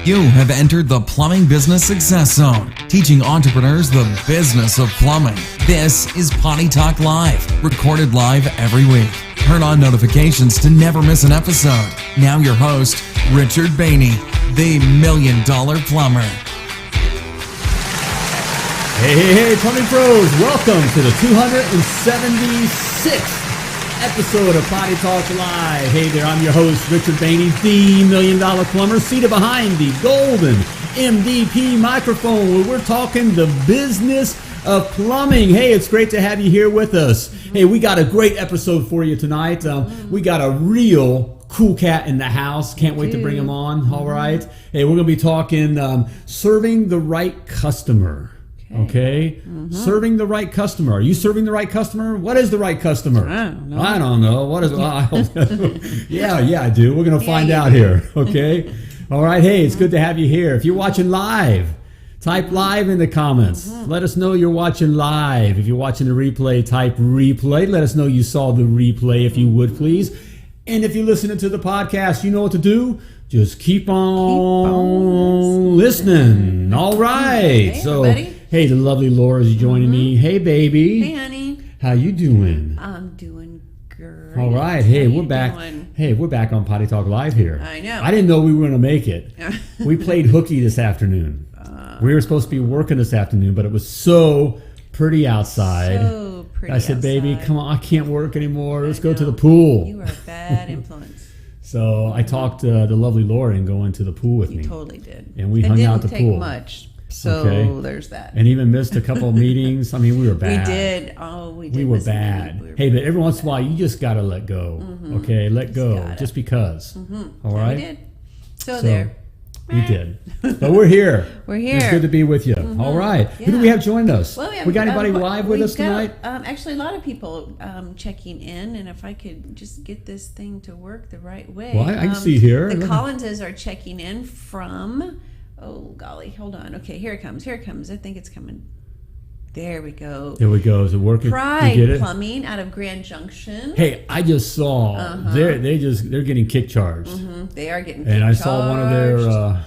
You have entered the Plumbing Business Success Zone, teaching entrepreneurs the business of plumbing. This is Potty Talk Live, recorded live every week. Turn on notifications to never miss an episode. Now your host, Richard Behney, the $1 Million Plumber. Hey, plumbing pros, welcome to the 276th episode of Potty Talk Live. Hey there, I'm your host, Richard Behney, the $1 Million Plumber, seated behind the golden MVP microphone where we're talking the business of plumbing. Hey, it's great to have you here with us. Hey, we got a great episode for you tonight. We got a real cool cat in the house. Can't wait to bring him on. All right. Hey, we're going to be talking serving the right customer. Okay. Serving the right customer. Are you serving the right customer? What is the right customer? I don't know. What is? Yeah, I do. We're going to find out here. Okay. All right. Hey, it's good to have you here. If you're watching live, type live in the comments. Let us know you're watching live. If you're watching the replay, type replay. Let us know you saw the replay, if you would, please. And if you're listening to the podcast, you know what to do. Just keep on listening. All right. Hey, so, everybody. Hey, the lovely Laura's joining me. Hey, baby. Hey, honey. How you doing? I'm doing great. All right. Hey, How we're you back. doing? Hey, we're back on Potty Talk Live here. I know. I didn't know we were going to make it. We played hooky this afternoon. We were supposed to be working this afternoon, but it was so pretty outside. So pretty I said, baby, outside. come on, I can't work anymore. Let's go to the know. pool. You are a bad influence. So I talked the lovely Laura into going to the pool with You me. totally did. And we it hung out at the didn't pool. take much. So Okay. there's that. And even missed a couple of meetings. I mean, we were bad. We did. Oh, we did. We were miss a meeting. bad. We were Hey, but every really once in a while, bad. you just got to let go. Okay, let go. gotta. Just because. All Yeah, right? we did. So there. We did. But we're here. We're here. It's good to be with you. All right. Who do we have joined us? Well, we got anybody live with we've us tonight? Actually, a lot of people checking in, and if I could just get this thing to work the right way. Well, I can see here. The Collinses are checking in from, oh, golly, hold on. Okay, here it comes. Here it comes. I think it's coming. There we go. There we go. Is it working? Pride You get it? Plumbing out of Grand Junction. Hey, I just saw they're getting kick charged. They are getting And I charged. saw one of their the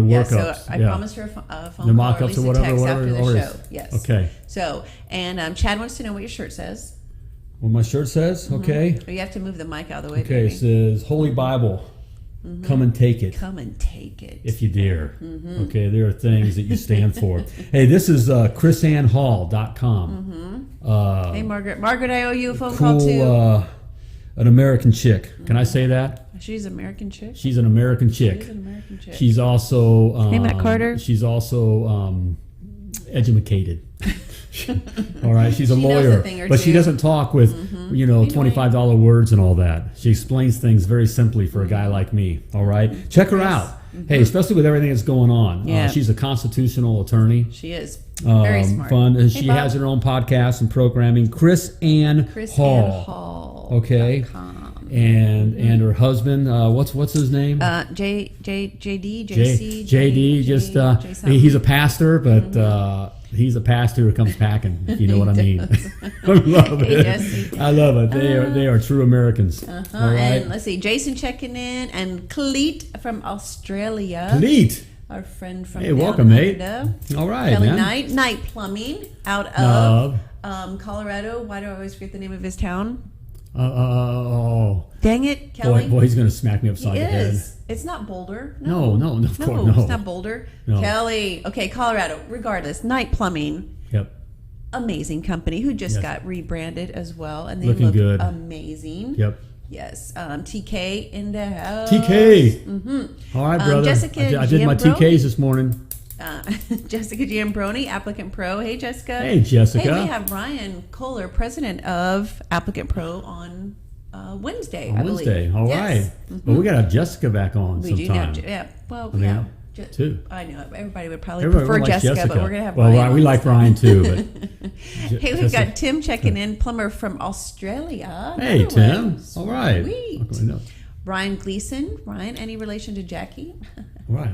workups. So I promised her a phone The call, mock-ups or at least or a whatever, text whatever after it the is. show. Yes. Okay. So, and Chad wants to know what your shirt says. What my shirt says? Okay. Oh, you have to move the mic out of the way, Okay, it baby. says Holy Bible. Come and take it. Come and take it. If you dare. Okay, there are things that you stand for. Hey, this is chrisannhall.com. Hey, Margaret. Margaret, I owe you a phone call, too. Cool, an American chick. Can I say that? She's an American chick. She's an American chick. She's an American chick. She's also... Hey, Matt Carter. She's also educated. All right, she's a She knows lawyer, a thing or but she two. doesn't talk with $25 words and all that. She explains things very simply for a guy like me. All right, check her out. Hey, especially with everything that's going on. Yeah. She's a constitutional attorney. She is very smart. Fun. Hey, She Bob. has her own podcast and programming. Chris Ann Hall. Hall. Okay. And her husband, what's his name? JD, JC, JD. Just he's a pastor, but he's a pastor who comes packing. If you know what I mean. I love it. Yes, I love it. They are true Americans. All right. And let's see, Jason checking in, and Cleet from Australia. Cleet. Our friend from Hey, welcome, mate. Canada. All right, Kelly man. Night Plumbing out of Colorado. Why do I always forget the name of his town? Dang it, Kelly. Boy, he's gonna smack me upside the head. It's not Boulder. No, of course, no. It's not Boulder. No. Kelly. Okay, Colorado. Regardless, Night Plumbing. Yep. Amazing company who just Yes. got rebranded as well, and they Looking look good. amazing. Yep. Yes. TK in the house. TK. All right, brother. Jessica I did my Giambrone. TKs this morning. Jessica Giambrone, Applicant Pro. Hey, Jessica. Hey, Jessica. Hey, we have Ryan Kohler, president of Applicant Pro, on Wednesday, I believe. Wednesday. All right. Yes. Well, we got to have Jessica back on We sometime. do now. Yeah. Well, mean, yeah. two. I know everybody would probably Everybody prefer likes Jessica, but we're gonna have well, Ryan. we on like this Ryan too. But Hey, we've got Tim checking in, plumber from Australia. Hey, Another Tim. one. All right. Sweet. Ryan Gleason. Ryan, any relation to Jackie? All right.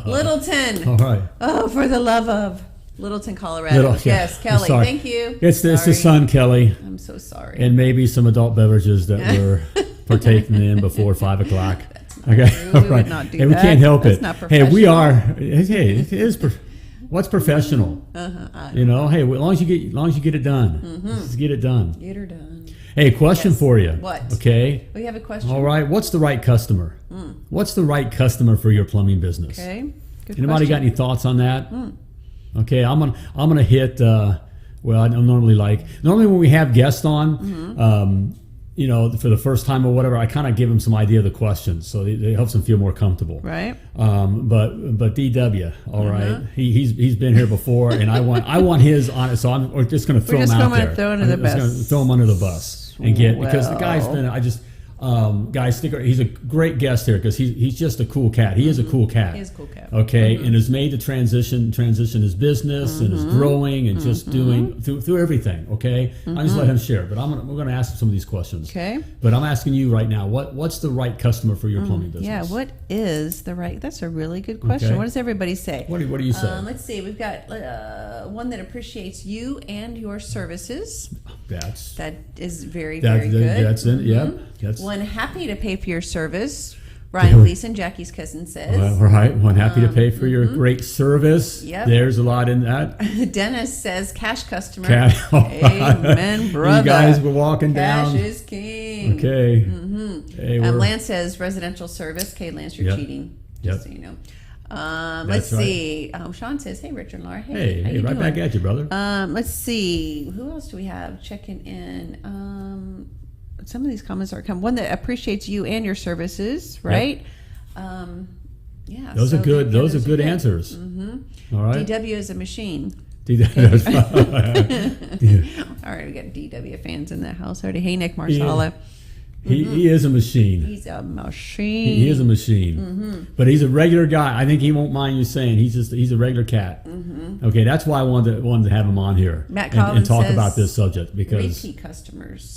Littleton. All right. Oh, for the love of Littleton, Colorado. Yes, I'm Kelly. sorry. Thank you. It's the Sorry. sun, Kelly, I'm so sorry. and maybe some adult beverages that we're partaking in before 5 o'clock. That's Okay, We would not do hey, we that. can't help That's it. not Hey, we professional. are. Hey, it is. What's professional? You know. Hey, as long as you get it done, just get it done. Get her done. Hey, question Yes. for you. What? Okay. We have a question. All right. What's the right customer? What's the right customer for your plumbing business? Okay. Good Anybody got question. any thoughts on that? Okay, I'm gonna hit. Well, I don't normally when we have guests on, you know, for the first time or whatever, I kind of give them some idea of the questions, so it helps them feel more comfortable. Right. But DW, all right, he's been here before, and I want his on it, so we're just gonna throw him just out gonna there. throw under the I'm just gonna bus. throw him under the bus and get because the guy's been. Guys, he's a great guest here because he's just a cool cat. He is a cool cat. He is a cool cat. Okay, and has made the transition his business and is growing and just doing through everything. Okay, I just let him share, but we're gonna ask him some of these questions. Okay. But I'm asking you right now, what's the right customer for your plumbing business? Yeah. What is the right? That's a really good question. Okay. What does everybody say? What do you say? Let's see. We've got one that appreciates you and your services. That is very good. That's it. Yep. That's One happy to pay for your service. Ryan Gleason, Jackie's cousin, says. right. One happy to pay for your great service. Yep. There's a lot in that. Dennis says cash customer. Cash. Amen, brother. You guys were walking Cash down. is king. Okay. Hey, Lance says residential service. Okay, Lance, you're Yep. cheating. Yep. Just so you know. Let's right. see. Sean says, "Hey, Richard and Laura. Hey, how Hey, you right doing? back at you, brother. Let's see. Who else do we have checking in? Some of these comments are coming. One that appreciates you and your services, right? Yeah. Those so are good. yeah, Those are good answers. All right. DW is a machine. That's right. All right, we got DW fans in the house already. Hey, Nick Marsala. He is a machine. He's a machine. He is a machine. But he's a regular guy. I think he won't mind you saying he's a regular cat. Okay, that's why I wanted to have him on here Matt and Collins talk says about this subject because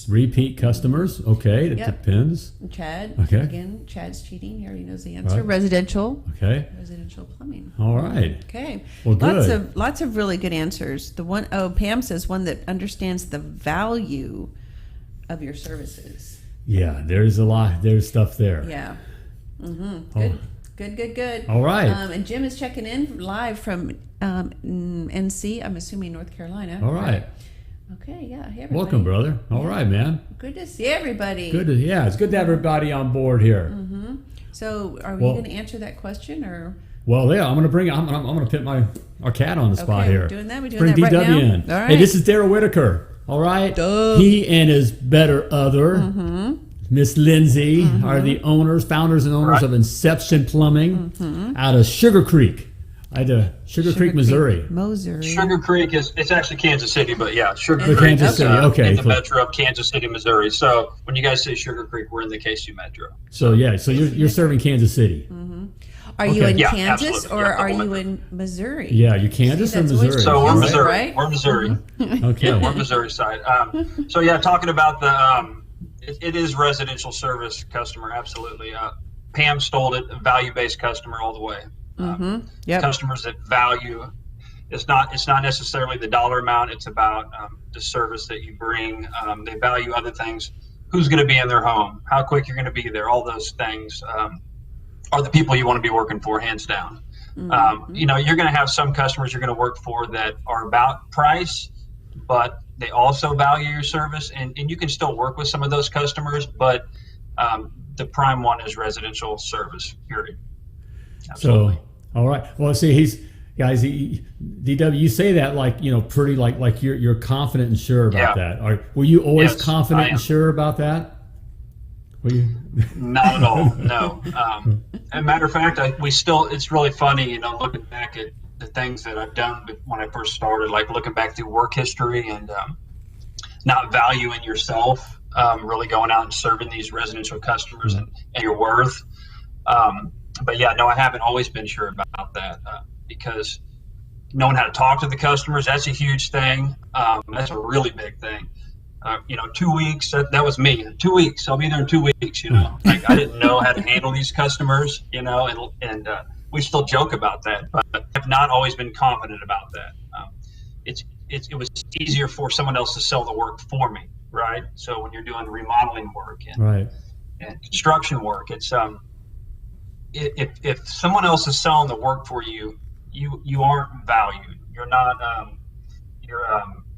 repeat customers. Okay, it Yep. depends. Chad. Okay. Again, Chad's cheating. He already knows the answer. Right. Residential plumbing. All right. Okay. Well, good. Lots of really good answers. Pam says one that understands the value of your services. Yeah, there's a lot. There's stuff there. Yeah. Oh. Good. All right. And Jim is checking in live from NC. I'm assuming North Carolina. All right. Okay. Yeah. Hey, everybody. Welcome, brother. All right, man. Good to see everybody. It's good to have everybody on board here. So, are we going to answer that question or? Well, yeah, I'm going to bring. I'm going to put our cat on the spot here. We're doing that. We're doing Bring that right DW now. in. All right. Hey, this is Darrell Whitaker. All right. Duh. He and his better other, Miss Lindsay, are the founders and owners of Inception Plumbing out of Sugar Creek. Sugar Creek, Missouri. Sugar Creek it's actually Kansas City, but yeah, Sugar Creek Kansas is City. Okay, in the cool. metro of Kansas City, Missouri. So when you guys say Sugar Creek, we're in the KC metro. So you're serving Kansas City. Are you in Yeah, Kansas absolutely. or Yeah, are you double in Missouri? Yeah, you Kansas or that's always Missouri? So we're Kansas, Missouri. right? We're Missouri. Okay. Yeah, we're Missouri side. So yeah, talking about the it is residential service customer, absolutely. Pam stole it, a value-based customer all the way. Yep. Customers that value. It's not necessarily the dollar amount. It's about the service that you bring. They value other things. Who's going to be in their home? How quick you're going to be there? All those things are the people you want to be working for, hands down. You're going to have some customers you're going to work for that are about price, but they also value your service, and you can still work with some of those customers, but the prime one is residential service, period. Absolutely. So, all right. Well, see, DW, you say that like, pretty like you're confident and sure about that. Were you always Yes, confident I and am. sure about that? Were you? Not at all. No. As a matter of fact, it's really funny, looking back at the things that I've done when I first started, like looking back through work history and not valuing yourself, really going out and serving these residential customers and your worth. But yeah, no, I haven't always been sure about that because knowing how to talk to the customers, that's a huge thing. That's a really big thing. 2 weeks, that was me. 2 weeks, I'll be there in 2 weeks, Like I didn't know how to handle these customers, and we still joke about that, but I've not always been confident about that. It was easier for someone else to sell the work for me, right? So when you're doing remodeling work and construction work, it's if someone else is selling the work for you, you aren't valued. You're not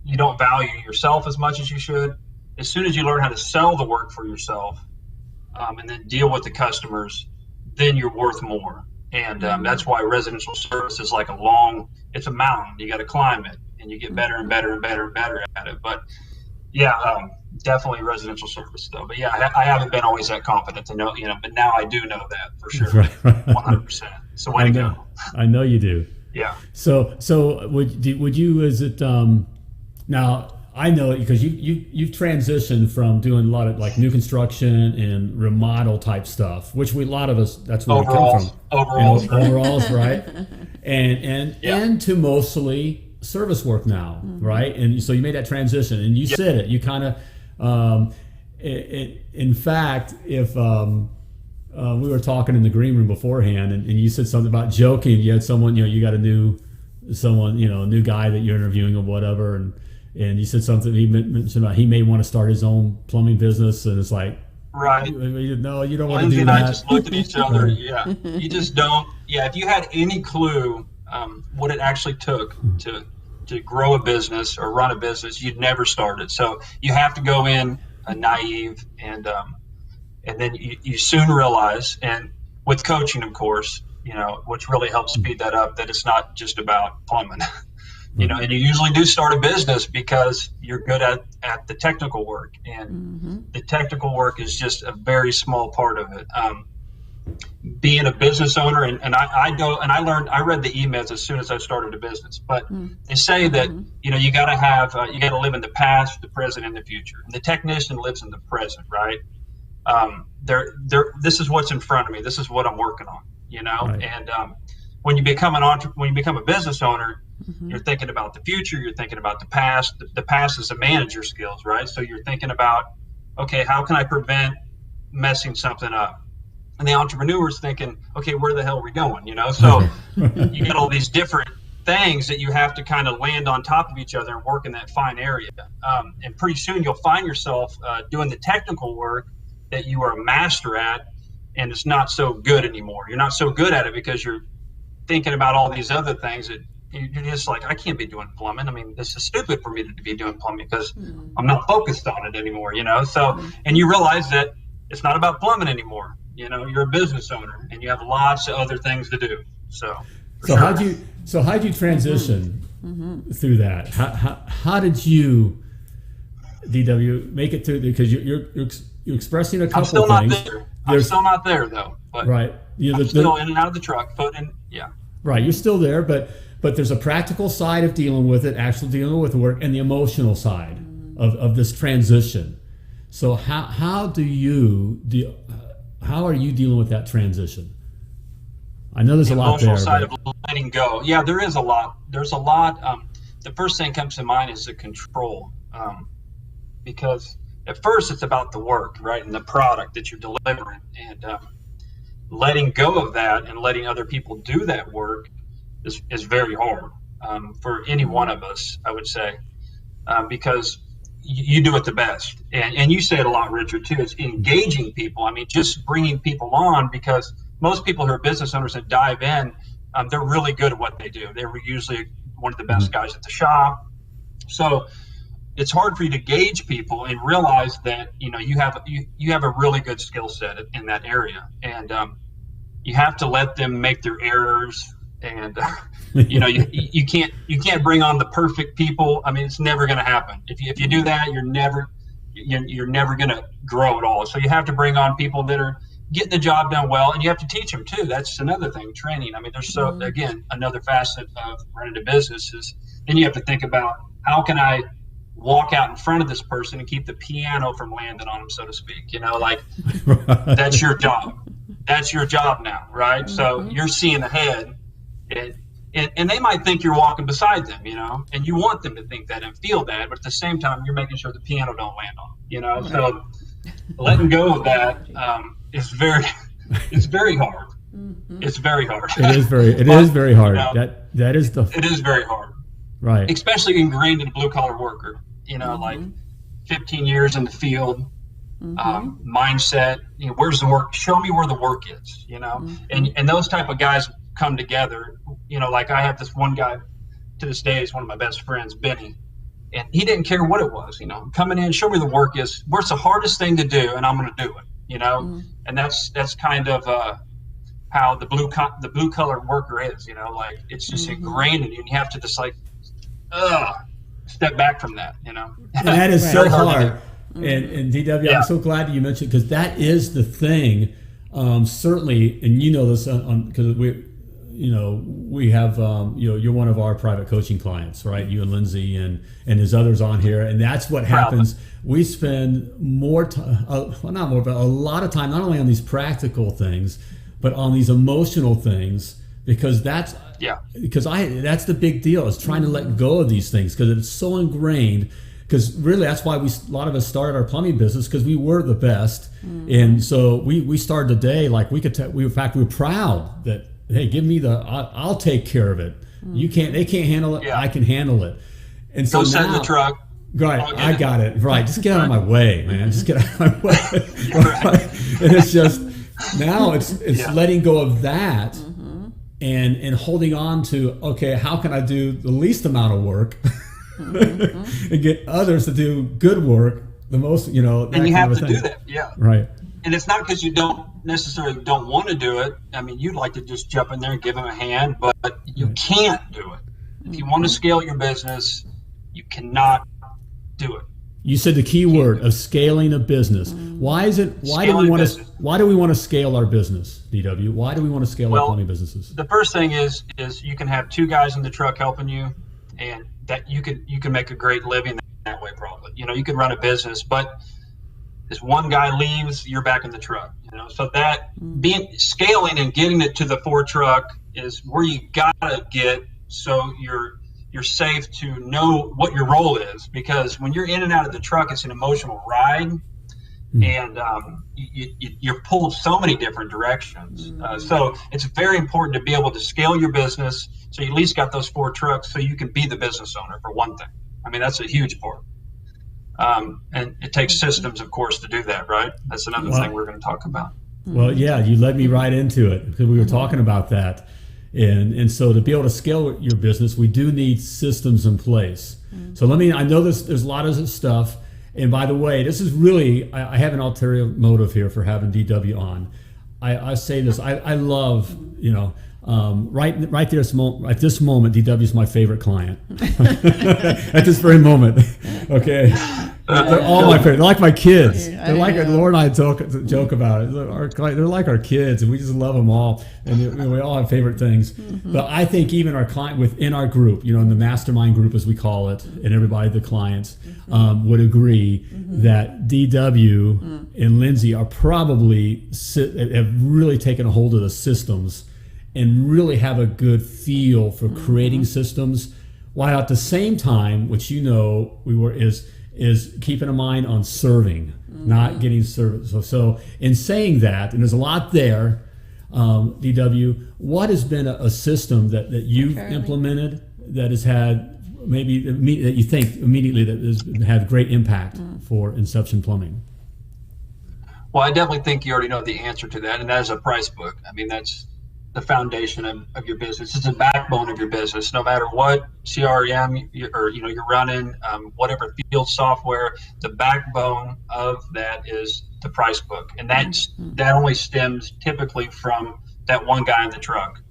you don't value yourself as much as you should. As soon as you learn how to sell the work for yourself, and then deal with the customers, then you're worth more. And that's why residential service is like it's a mountain. You got to climb it, and you get better and better and better and better at it. But yeah, definitely residential service though. But yeah, I haven't been always that confident to know, but now I do know that for sure. 100%. So way to go. I know you do. Yeah. So would you, is it, now I know it because you've transitioned from doing a lot of like new construction and remodel type stuff, which a lot of us, that's where we come from. Overalls, right? And to mostly service work now, right? And so you made that transition, and you said it. You kind of, in fact, if we were talking in the green room beforehand, and you said something about joking. You had someone, you got a new guy that you're interviewing or whatever, and you said something. He mentioned about he may want to start his own plumbing business, and it's like, right? No, you don't want to do that. Lindsay and I just looked at each other. Yeah, you just don't. Yeah, if you had any clue what it actually took to grow a business or run a business, you'd never start it. So you have to go in naive, and then you soon realize, and with coaching, of course, which really helps speed that up, that it's not just about plumbing. And you usually do start a business because you're good at the technical work, and the technical work is just a very small part of it. Being a business owner, and I read the emails as soon as I started a business, but they say that you got to live in the past, the present, and the future. And the technician lives in the present, right? This is what's in front of me. This is what I'm working on, Right. And when you become a business owner, you're thinking about the future. You're thinking about the past. The past is a manager skills, right? So you're thinking about, okay, how can I prevent messing something up? And the entrepreneur's thinking, okay, where the hell are we going? So you get all these different things that you have to kind of land on top of each other and work in that fine area. And pretty soon you'll find yourself doing the technical work that you are a master at, and it's not so good anymore. You're not so good at it because you're thinking about all these other things that you're just like, I can't be doing plumbing. I mean, this is stupid for me to be doing plumbing because I'm not focused on it anymore, So, and you realize that it's not about plumbing anymore. You're a business owner, and you have lots of other things to do. So how'd you transition through that? How did you, DW, make it through? Because you're expressing a couple of things. I'm still not there though. But right. I'm still in and out of the truck, Right, you're still there, but there's a practical side of dealing with it, actually dealing with work, and the emotional side of this transition. So how are you dealing with that transition? I know there's a lot there. The emotional side of letting go. Yeah, there is a lot. There's a lot. The first thing that comes to mind is the control, because at first it's about the work, right, and the product that you're delivering, and letting go of that and letting other people do that work is very hard for any one of us, I would say, because you do it the best. And you say it a lot, Richard, too. It's engaging people. I mean, just bringing people on, because most people who are business owners that dive in, they're really good at what they do. They're usually one of the best guys at the shop. So it's hard for you to gauge people and realize that, you have a really good skill set in that area. And you have to let them make their errors. And you can't bring on the perfect people. I mean, it's never going to happen. If you do that, you're never going to grow at all. So you have to bring on people that are getting the job done well, and you have to teach them too. That's another thing, training. I mean, there's again, another facet of running a business is then you have to think about, how can I walk out in front of this person and keep the piano from landing on them, so to speak. That's your job. That's your job now, right? So you're seeing ahead. And they might think you're walking beside them, and you want them to think that and feel that, but at the same time, you're making sure the piano don't land on them, So letting go of that is it's very hard. It's very hard. It is very hard. It is very hard. Right. Especially ingrained in a blue collar worker, like 15 years in the field, mindset. Where's the work? Show me where the work is. And those type of guys come together. Like I have this one guy to this day is one of my best friends, Behney, and he didn't care what it was. Coming in, show me the work is. Where's the hardest thing to do, and I'm going to do it. And that's kind of how the blue collar worker is. Like it's just ingrained in you, and you have to just like step back from that. And that is so hard. And DW, I'm so glad that you mentioned, because that is the thing. Certainly, and this because we have you're one of our private coaching clients, right? You and Lindsay and there's others on here, and that's what happens. We spend more time, not more, but a lot of time, not only on these practical things, but on these emotional things, because that's the big deal, is trying to let go of these things, because it's so ingrained. Because really, that's why a lot of us started our plumbing business, because we were the best, and so we started the day like we could. In fact, we were proud that, hey, give me I'll take care of it. You can't. They can't handle it. Yeah. I can handle it. And so go sit in the truck. Right, I got it. Right, just get out of my way, man. Just get out of my way. Right. And it's just now it's letting go of that, and holding on to, okay, how can I do the least amount of work? And get others to do good work the most, and you have to do that, right. And it's not because you don't want to do it. I mean, you'd like to just jump in there and give them a hand, but you can't do it. If you want to scale your business, you cannot do it. You said the key word of scaling a business. Why do we want to scale our business, DW? Why do we want to scale our plumbing businesses? The first thing is you can have two guys in the truck helping you, and that you can make a great living that way. Probably, you can run a business, but as one guy leaves, you're back in the truck. So that scaling and getting it to the 4 truck is where you gotta get, so you're safe to know what your role is, because when you're in and out of the truck, it's an emotional ride, and you're pulled so many different directions. So it's very important to be able to scale your business, so you at least got those 4 trucks, so you can be the business owner, for one thing. I mean, that's a huge part. And it takes systems, of course, to do that, right? That's another thing we're going to talk about. Well, yeah, you led me right into it, because we were talking about that. And so to be able to scale your business, we do need systems in place. So I know there's a lot of stuff. And by the way, this is really, I have an ulterior motive here for having DW on. I say this, I love, right there at this moment, DW is my favorite client. At this very moment, okay? They're all my favorite. They're like my kids. They're like, Laura and I joke about it. They're like our kids, and we just love them all. And we all have favorite things. But I think even our client within our group, in the mastermind group, as we call it, and everybody, the clients, would agree that DW and Lindsay are probably have really taken a hold of the systems and really have a good feel for creating systems, while at the same time, which is keeping a mind on serving, not getting service. So in saying that, and there's a lot there, DW, what has been a system that you've implemented that has had maybe that you think immediately that has had great impact for Inception Plumbing? Well, I definitely think you already know the answer to that, and that is a price book. I mean, that's the foundation of your business. It's the backbone of your business. No matter what CRM you're running, whatever field software, the backbone of that is the price book, and that only stems typically from that one guy in the truck,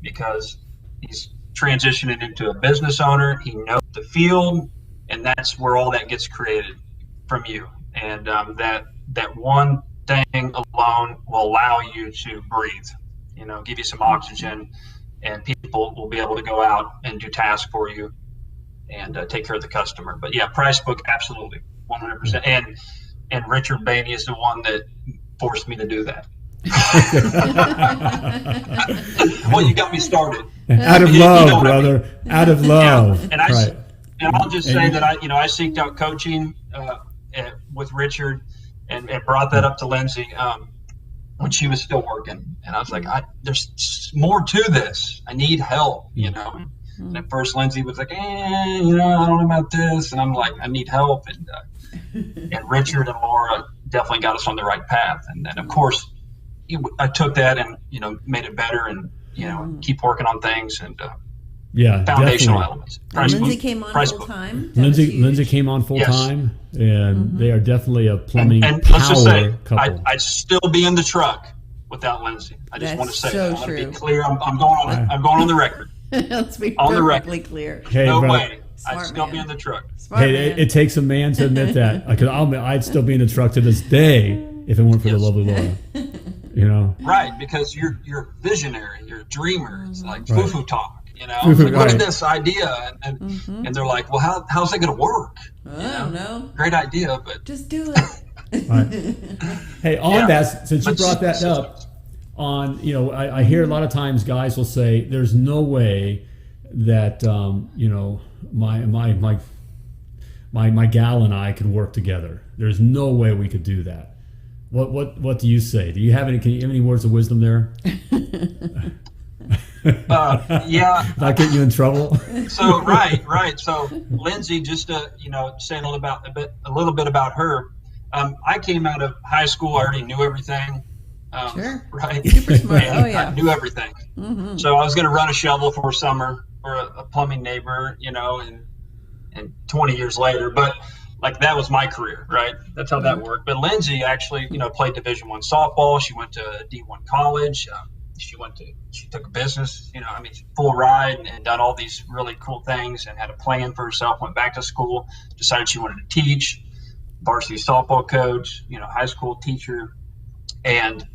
because he's transitioning into a business owner. He knows the field, and that's where all that gets created from you. And that one thing alone will allow you to breathe. Give you some oxygen, and people will be able to go out and do tasks for you and take care of the customer. But yeah, price book, absolutely, 100%. And Richard Behney is the one that forced me to do that. Well, you got me started. Out of love, brother. I mean? Out of love. Yeah. And I'll just say that I seeked out coaching with Richard and brought that up to Lindsay when she was still working, and I was like, there's more to this. I need help, And at first, Lindsay was like, I don't know about this, and I'm like, I need help. And Richard and Laura definitely got us on the right path. And then, of course, I took that and, made it better and, keep working on things and foundational elements. Lindsay came on full time. Lindsay came on full time, and they are definitely a plumbing and power let's just say, couple. I'd still be in the truck without Lindsay. I just want to say that. I want to be clear. I'm going on the record. Let's be on the perfectly record. Clear. Hey, No brother, way. I'd still be in the truck. It takes a man to admit that. Because I'd still be in the truck to this day if it weren't for the lovely Laura. Right, because you're visionary, you're a dreamer. It's like foo-foo talk. Foo-foo, look at this idea, and they're like, well, how's it going to work? I don't know. Great idea, but just do it. Right. Hey, on that, since you brought that up, I hear a lot of times guys will say, "There's no way that my gal and I could work together. There's no way we could do that." What do you say? Do you have any words of wisdom there? Yeah. Not getting you in trouble. So right. So Lindsay, just to say a little bit about her. I came out of high school. I already knew everything. Sure. Right. Super smart. Oh yeah. I knew everything. Mm-hmm. So I was going to run a shovel for a summer for a plumbing neighbor, and 20 years later, but like that was my career, right? That's how that worked. But Lindsay actually, played Division I softball. She went to D1 college. She took a business, full ride and done all these really cool things and had a plan for herself, went back to school, decided she wanted to teach, varsity softball coach, high school teacher, and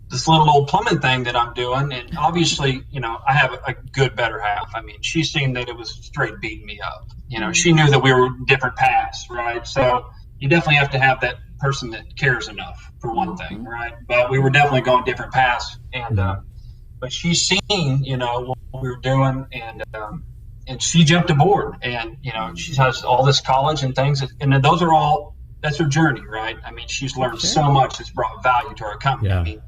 this little old plumbing thing that I'm doing. And obviously, I have a good, better half. I mean, she seen that it was straight beating me up. She knew that we were different paths, right? So you definitely have to have that person that cares enough for one thing, right? But we were definitely going different paths, and but she's seen what we were doing, and she jumped aboard, and she has all this college and things, and that's her journey, right? I mean, she's learned so much that's brought value to our company. I mean,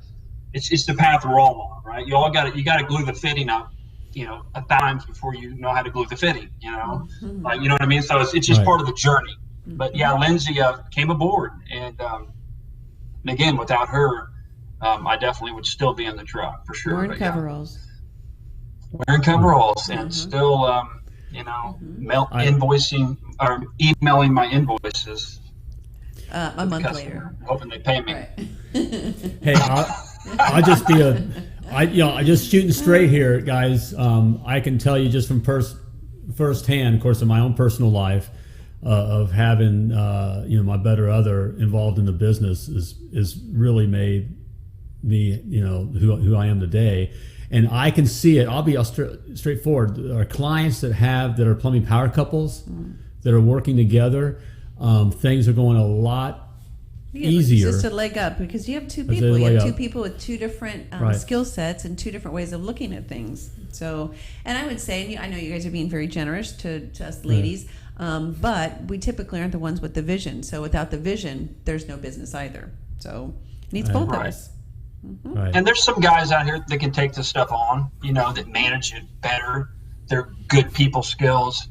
it's the path we're all on, right? You got to glue the fitting up 1,000 times before you know how to glue the fitting, you know what I mean? So it's just part of the journey. But yeah, Lindsay came aboard, and again, without her, I definitely would still be in the truck for sure. Wearing coveralls. Wearing coveralls, and still, invoicing or emailing my invoices a month later, hoping they pay me. Right. Hey, I'll just be I just shooting straight here, guys. I can tell you just from firsthand, of course, in my own personal life, of having my better other involved in the business is really made me who I am today, and I can see it. I'll be straightforward. Our clients that are plumbing power couples that are working together, things are going a lot easier. Just a leg up, because you have two people. You have two people with two different skill sets and two different ways of looking at things. So, and I would say, I know you guys are being very generous to us ladies, but we typically aren't the ones with the vision. So without the vision, there's no business either. So it needs both of us. Mm-hmm. Right. And there's some guys out here that can take this stuff on, that manage it better. They're good people skills,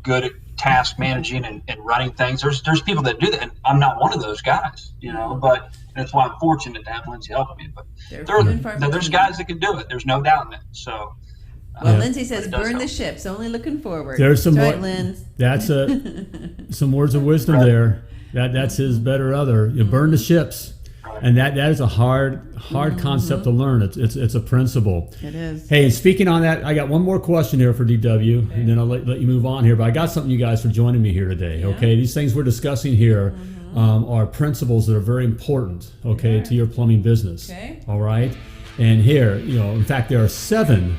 good at task managing and running things. There's people that do that, and I'm not one of those guys, but that's why I'm fortunate to have Lindsay helping me. But there's guys that can do it. There's no doubt in it. So Lindsay says, burn the ships, only looking forward. There's some right, Linz. That's some words of wisdom there. That's his better other. You burn the ships. And that is a hard concept to learn. It's a principle. It is. Hey, and speaking on that, I got one more question here for DW, and then I'll let you move on here. But I got something, you guys, for joining me here today. Yeah. Okay, these things we're discussing here are principles that are very important. Okay, to your plumbing business. Okay. All right, and here, in fact, there are 7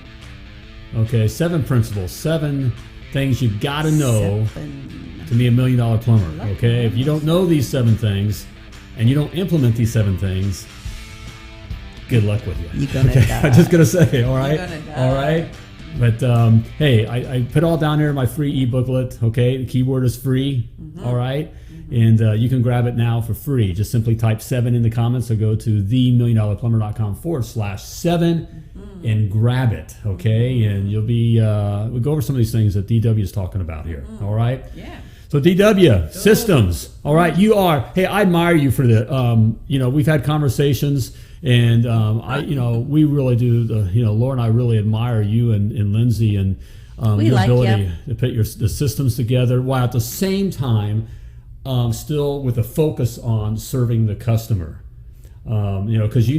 principles, 7 things you got to know to be $1 million plumber. Okay, if you don't know these 7 things, and you don't implement these 7 things, good luck with you. You're gonna die. I'm just gonna say, all right, You're gonna die. all right. But hey, I put all down there in my free e-booklet. Okay, the keyword is free. All right, and you can grab it now for free. Just simply type 7 in the comments, or go to themilliondollarplumber.com/7 and grab it. Okay, and you'll be we'll go over some of these things that DW is talking about here. All right. Yeah. So DW systems. All right, you are. Hey, I admire you for the. We've had conversations, and we really do. Laura and I really admire you and Lindsay and your ability to put the systems together, while at the same time, still with a focus on serving the customer. Because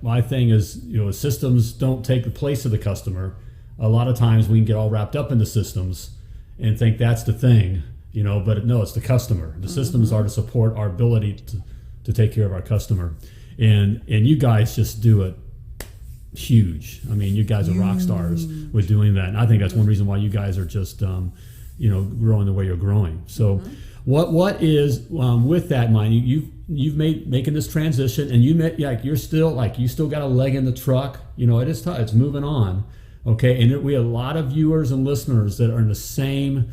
my thing is, systems don't take the place of the customer. A lot of times we can get all wrapped up in the systems and think that's the thing, but no, it's the customer. The systems are to support our ability to take care of our customer. And you guys just do it huge. I mean, you guys are rock stars with doing that. And I think that's one reason why you guys are just, growing the way you're growing. So what is, with that in mind, you've making this transition, and you still got a leg in the truck. It is tough. It's moving on. Okay, and we have a lot of viewers and listeners that are in the same.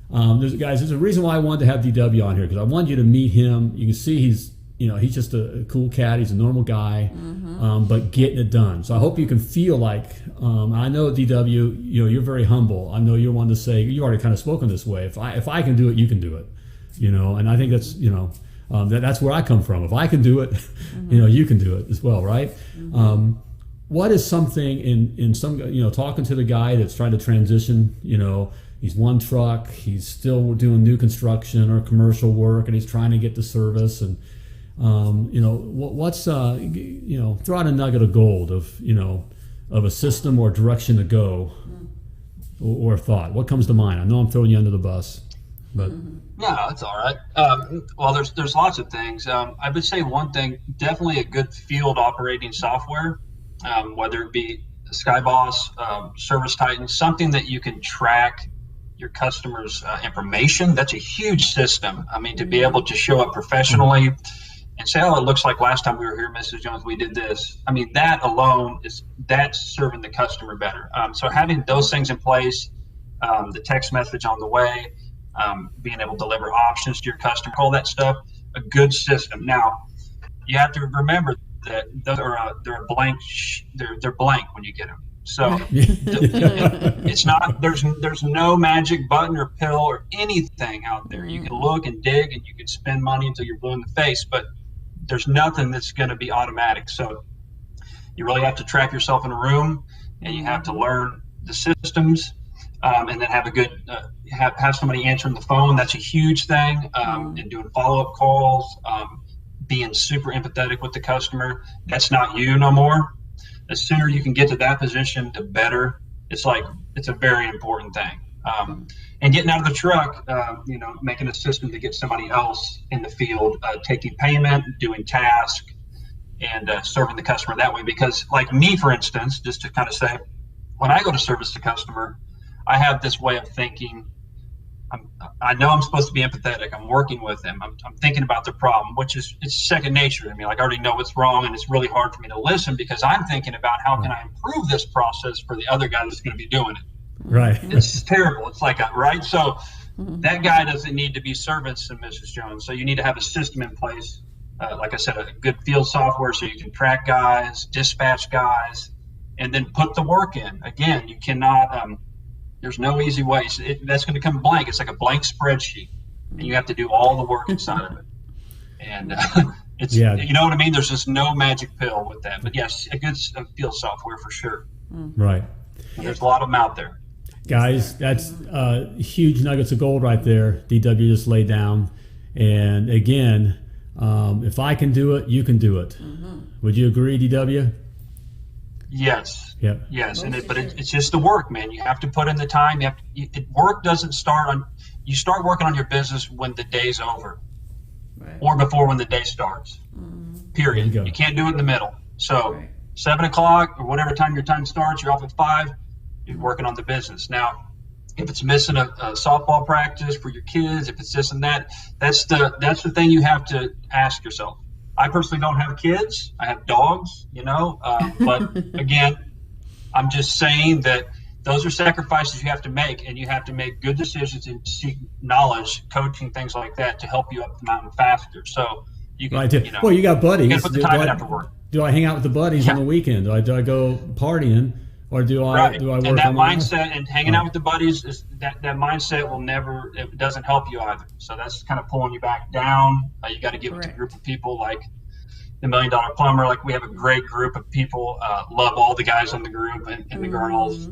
There's a reason why I wanted to have DW on here, because I wanted you to meet him. You can see he's just a cool cat. He's a normal guy, but getting it done. So I hope you can feel like. I know DW. You're very humble. I know you're one to say, you already kind of spoken this way. If I can do it, you can do it. And I think that's that's where I come from. If I can do it, you can do it as well, right? What is something in some, talking to the guy that's trying to transition, he's one truck, he's still doing new construction or commercial work, and he's trying to get the service, and what's throw out a nugget of gold of a system or direction to go, or a thought. What comes to mind? I know I'm throwing you under the bus, but no, that's all right. Well, there's lots of things. I would say one thing, definitely a good field operating software. Whether it be Skyboss, Service Titan, something that you can track your customers' information. That's a huge system. I mean, to be able to show up professionally and say, oh, it looks like last time we were here, Mrs. Jones, we did this. I mean, that alone that's serving the customer better. So having those things in place, the text message on the way, being able to deliver options to your customer, all that stuff, a good system. Now, you have to remember that they're blank. They're blank when you get them. So it's not. There's no magic button or pill or anything out there. You can look and dig and you can spend money until you're blue in the face, but there's nothing that's going to be automatic. So you really have to trap yourself in a room, and you have to learn the systems, and then have a good have somebody answering the phone. That's a huge thing. And doing follow-up calls. Being super empathetic with the customer. That's not you no more. The sooner you can get to that position, the better. It's a very important thing. And getting out of the truck, making a system to get somebody else in the field, taking payment, doing tasks, and serving the customer that way. Because like me, for instance, just to kind of say, when I go to service the customer, I have this way of thinking. I know I'm supposed to be empathetic. I'm working with them. I'm thinking about the problem, which it's second nature to me. Like I already know what's wrong, and it's really hard for me to listen because I'm thinking about how can I improve this process for the other guy that's going to be doing it. Right. It's terrible. It's like right. So that guy doesn't need to be servicing Mrs. Jones. So you need to have a system in place. Like I said, a good field software so you can track guys, dispatch guys, and then put the work in. Again, you cannot. There's no easy way. That's going to come blank. It's like a blank spreadsheet, and you have to do all the work inside of it. And you know what I mean? There's just no magic pill with that. But yes, a good field software for sure. Right. And there's a lot of them out there. Guys, that's huge nuggets of gold right there. DW just laid down. And again, if I can do it, you can do it. Would you agree, DW? Yes. Yep. Yes. But it's just the work, man. You have to put in the time. Work doesn't start you start working on your business when the day's over, or before when the day starts. Period. You can't do it in the middle. So 7 o'clock or whatever time your time starts, you're off at 5. You're working on the business. Now, if it's missing a softball practice for your kids, if it's this and that, that's the thing you have to ask yourself. I personally don't have kids. I have dogs, but again, I'm just saying that those are sacrifices you have to make, and you have to make good decisions and seek knowledge, coaching, things like that to help you up the mountain faster. So you can, well, you got buddies. You got to put the time in after work. Do I hang out with the buddies on the weekend? Do I go partying, or do I work and that on mindset and hanging out with the buddies is that mindset will never, it doesn't help you either. So that's kind of pulling you back down. You got to get with a group of people like the $1 Million Plumber. Like we have a great group of people, love all the guys in the group and the girls.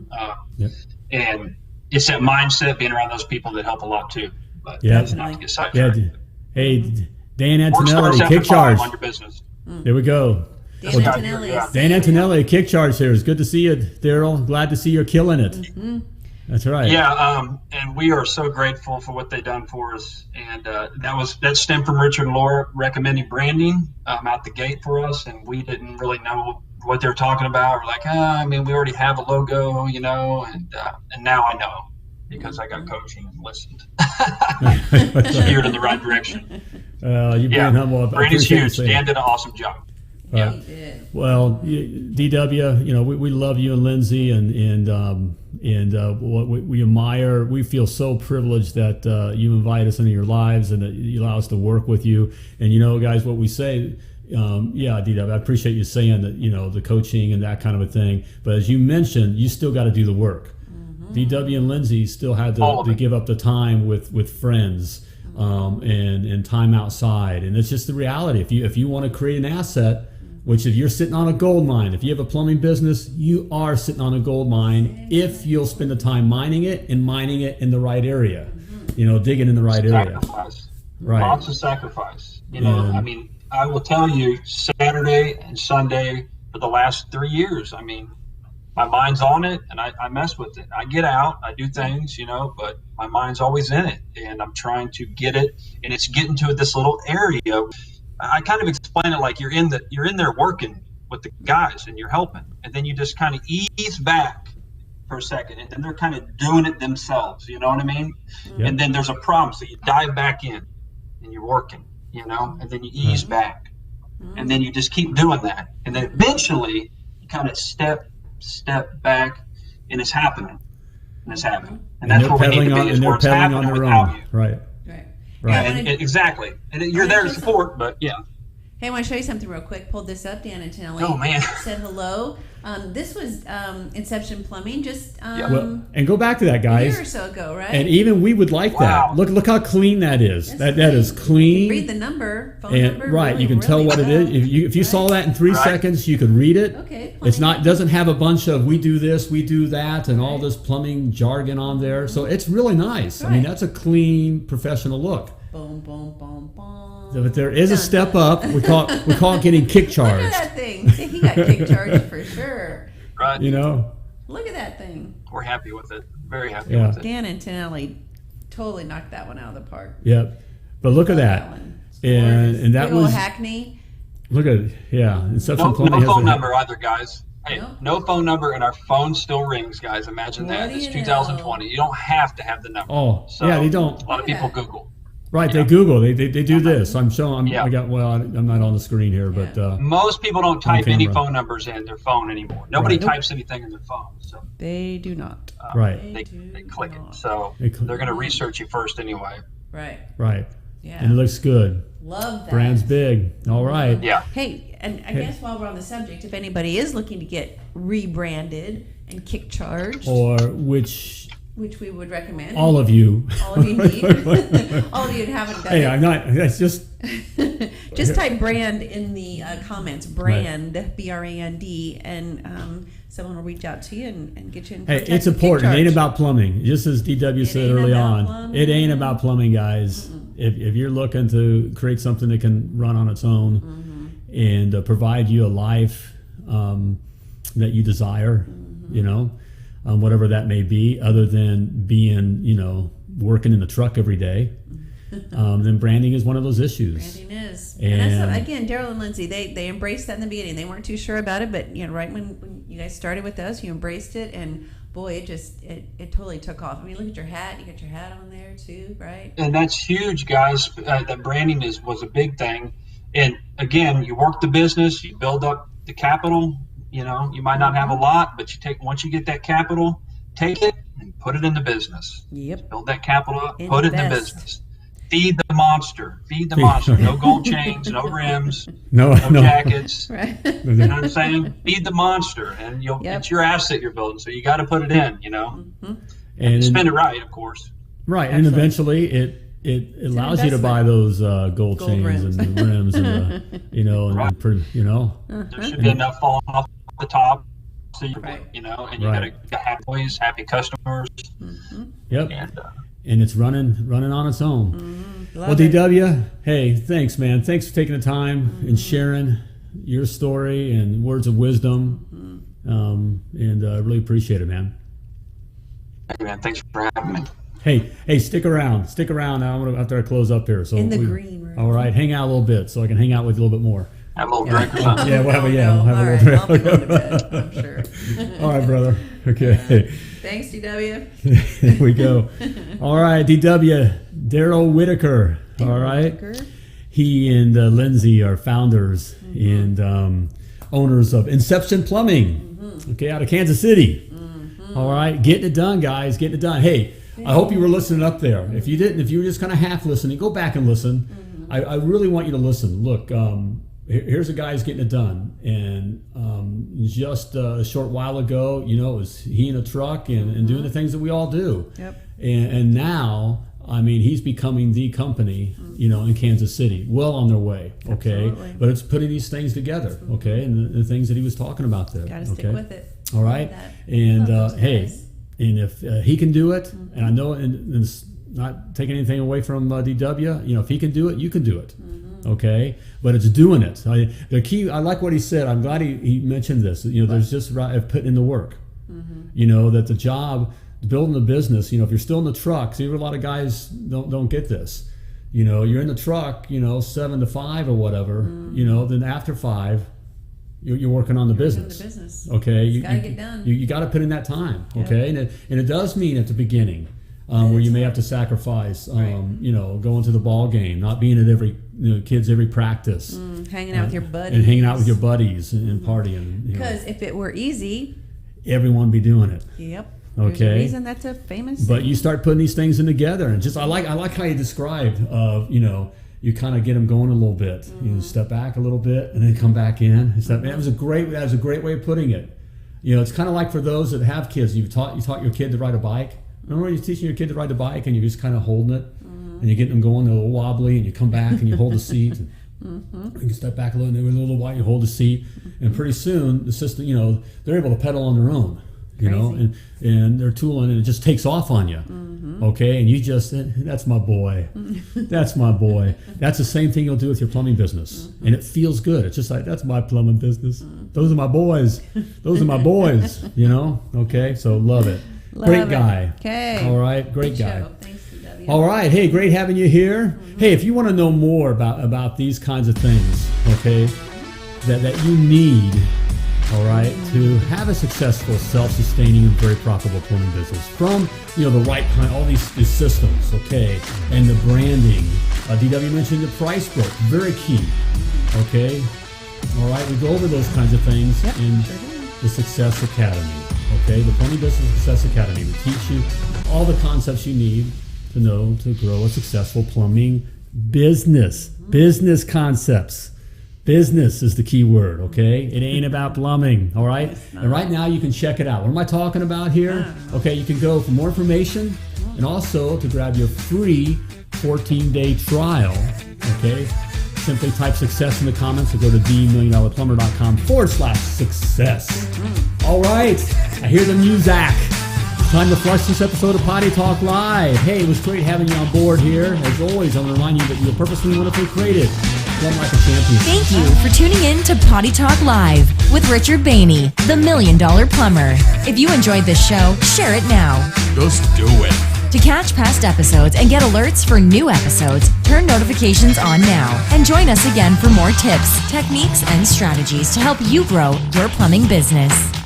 And it's that mindset, being around those people, that help a lot too. But that's not to get sidetracked. Hey, Dan Antonelli, kick charge. On your business. There we go. Dan Antonelli, kick charge here. It's good to see you, Darrell. Glad to see you're killing it. Mm-hmm. That's right. Yeah, and we are so grateful for what they've done for us. And that stemmed from Richard and Laura recommending branding out the gate for us, and we didn't really know what they were talking about. We're like, we already have a logo, and now I know because I got coaching and listened. Steered in the right direction. You've been humble. Branding's huge. Dan did an awesome job. Yeah, he did. Well, DW, we love you and Lindsay, and what we admire. We feel so privileged that you invite us into your lives and that you allow us to work with you. And guys, what we say, DW, I appreciate you saying that, the coaching and that kind of a thing. But as you mentioned, you still got to do the work. Mm-hmm. DW and Lindsay still had to give up the time with friends and time outside, and it's just the reality. If you want to create an asset. Which if you're sitting on a gold mine, if you have a plumbing business, you are sitting on a gold mine if you'll spend the time mining it in the right area, digging in the right area. Sacrifice. Right. Lots of sacrifice. I will tell you, Saturday and Sunday for the last 3 years, my mind's on it and I mess with it. I get out, I do things, but my mind's always in it and I'm trying to get it, and it's getting to this little area. I kind of explain it like you're in there working with the guys and you're helping, and then you just kind of ease back for a second, and then they're kind of doing it themselves. You know what I mean? Yep. And then there's a problem, so you dive back in and you're working, and then you ease back, and then you just keep doing that, and then eventually you kind of step back, and it's happening, and that's where we need to be. Is where it's happening without you. Right. Right. Yeah, exactly. And you're there to support, but yeah. Hey, I want to show you something real quick. Pulled this up. Dan Antonelli said hello. This was Inception Plumbing just and go back to that, guys. A year or so ago, right? And even we would like that. Look how clean that is. That is clean. Read the number, phone number. Right, really, you can tell what it is. If you saw that in 3 seconds, you could read it. Okay. It's not doesn't have a bunch of we do this, we do that, and all this plumbing jargon on there. So it's really nice. Right. That's a clean, professional look. Boom, boom, boom, boom. But there is a step up. We call it getting kick charged. Look at that thing. He got kick charged for sure. Right. Look at that thing. We're happy with it. Very happy with it. Dan Antonelli totally knocked that one out of the park. Yep. But look at that. And that was Hackney. Look at it. Yeah. Inception Plumbing no phone number either, guys. Hey, no phone number, and our phone still rings, guys. Imagine that. It's 2020. You don't have to have the number. Oh, yeah, they don't. A lot of people Google. Right, they Google. They do this. I'm showing. I'm not on the screen here, but most people don't type any phone numbers in their phone anymore. Nobody types anything in their phone. So they do not. Right. They click it. So they're going to research you first anyway. Right. Right. Yeah. And it looks good. Love that. Brand's big. All right. Yeah. Hey, and I guess while we're on the subject, if anybody is looking to get rebranded and kick charged, or which we would recommend. All of you. All of you need. All of you haven't done it. I'm not. That's just. Just type brand in the comments. Brand, right. BRAND, and someone will reach out to you and get you in contact. Hey, it's important. It ain't about plumbing. Just as DW said early on, it ain't about plumbing, guys. If you're looking to create something that can run on its own and provide you a life that you desire, whatever that may be, other than being, working in the truck every day, then branding is one of those issues. Branding is. And that's, again, Darrell and Lindsay, they embraced that in the beginning. They weren't too sure about it, but right when you guys started with us, you embraced it, and boy, it totally took off. I mean, look at your hat. You got your hat on there too, right? And that's huge, guys. That branding was a big thing. And again, you work the business, you build up the capital. You might not have a lot, but once you get that capital, take it and put it in the business. Yep. Build that capital up, put it in the business. feed the monster. Feed the monster. No gold chains, no rims, no jackets. Right. You know what I'm saying? Feed the monster, and it's your asset you're building. So you got to put it in, and spend it right, of course. Right, and eventually it allows you to buy those gold chains rims. And the rims, and right. There should be enough falling off the top, so and you got to have happy employees, happy customers. Yep. And it's running on its own. Well, DW, hey, thanks, man. Thanks for taking the time and sharing your story and words of wisdom. And I really appreciate it, man. Hey, man, thanks for having me. Hey, stick around. After I close up here. So in the green room. All right, hang out a little bit so I can hang out with you a little bit more. Have a little drink or something. Yeah, we'll have a little drink. I'll be going to bed, I'm sure. All right, brother. Okay. Thanks, DW. Here we go. All right, DW, Darrell Whitaker. All right. Whitaker. He and Lindsay are founders and owners of Inception Plumbing. Okay, out of Kansas City. All right, getting it done, guys. Getting it done. Hey, I hope you were listening up there. If you didn't, if you were just kind of half listening, go back and listen. I really want you to listen. Look, here's a guy who's getting it done. And just a short while ago, it was he in a truck and doing the things that we all do. Yep. And now, he's becoming the company, in Kansas City. Well on their way, okay? Absolutely. But it's putting these things together, okay? And the things that he was talking about there. Got to stick with it. All right? And, hey, and if he can do it, and I know, and it's not taking anything away from DW, if he can do it, you can do it. Okay, but it's doing it. The key. I like what he said. I'm glad he mentioned this. There's just putting in the work. That the job, building the business. If you're still in the truck, see, a lot of guys don't get this. You're in the truck. 7 to 5 or whatever. Then after 5, you're working on the business. Okay, you got to get done. You got to put in that time. Okay, and it does mean at the beginning. Where you may have to sacrifice, going to the ball game, not being at every kids every practice, hanging out with your buddies, and hanging out with your buddies and partying. Because if it were easy, everyone would be doing it. Yep. Okay. There's a reason that's a famous. But you start putting these things in together, and I like how you described. You kind of get them going a little bit. You step back a little bit, and then come back in. That was a great way of putting it. It's kind of like for those that have kids. You taught your kid to ride a bike. Remember when you're teaching your kid to ride a bike and you're just kind of holding it and you're getting them going a little wobbly and you come back and you hold the seat and you step back a little while, you hold the seat and pretty soon the system, they're able to pedal on their own, and they're tooling and it just takes off on you. Okay, and you just, that's my boy. That's my boy. That's the same thing you'll do with your plumbing business. And it feels good. It's just like, that's my plumbing business. Those are my boys. Those are my boys, Okay, so love it. Great guy. Okay. All right. Great guy. Thanks, DW. All right. Hey, great having you here. Hey, if you want to know more about these kinds of things, okay, that you need, all right, to have a successful, self-sustaining, and very profitable plumbing business from, the right kind, all these systems, okay, and the branding. DW mentioned the price book, very key, okay. All right. We go over those kinds of things in the Success Academy. Okay, the Plumbing Business Success Academy. We teach you all the concepts you need to know to grow a successful plumbing business. Business concepts. Business is the key word, okay? It ain't about plumbing, all right? And right now you can check it out. What am I talking about here? Okay, you can go for more information and also to grab your free 14-day trial, okay? Simply type success in the comments or go to themilliondollarplumber.com/success. All right, I hear the music. Time to flush this episode of Potty Talk Live. Hey, it was great having you on board here. As always, I want to remind you that you were purposely wonderfully created. Plumb like a champion. Thank you for tuning in to Potty Talk Live with Richard Behney, the $1 Million Plumber. If you enjoyed this show, share it now. Just do it. To catch past episodes and get alerts for new episodes, turn notifications on now and join us again for more tips, techniques, and strategies to help you grow your plumbing business.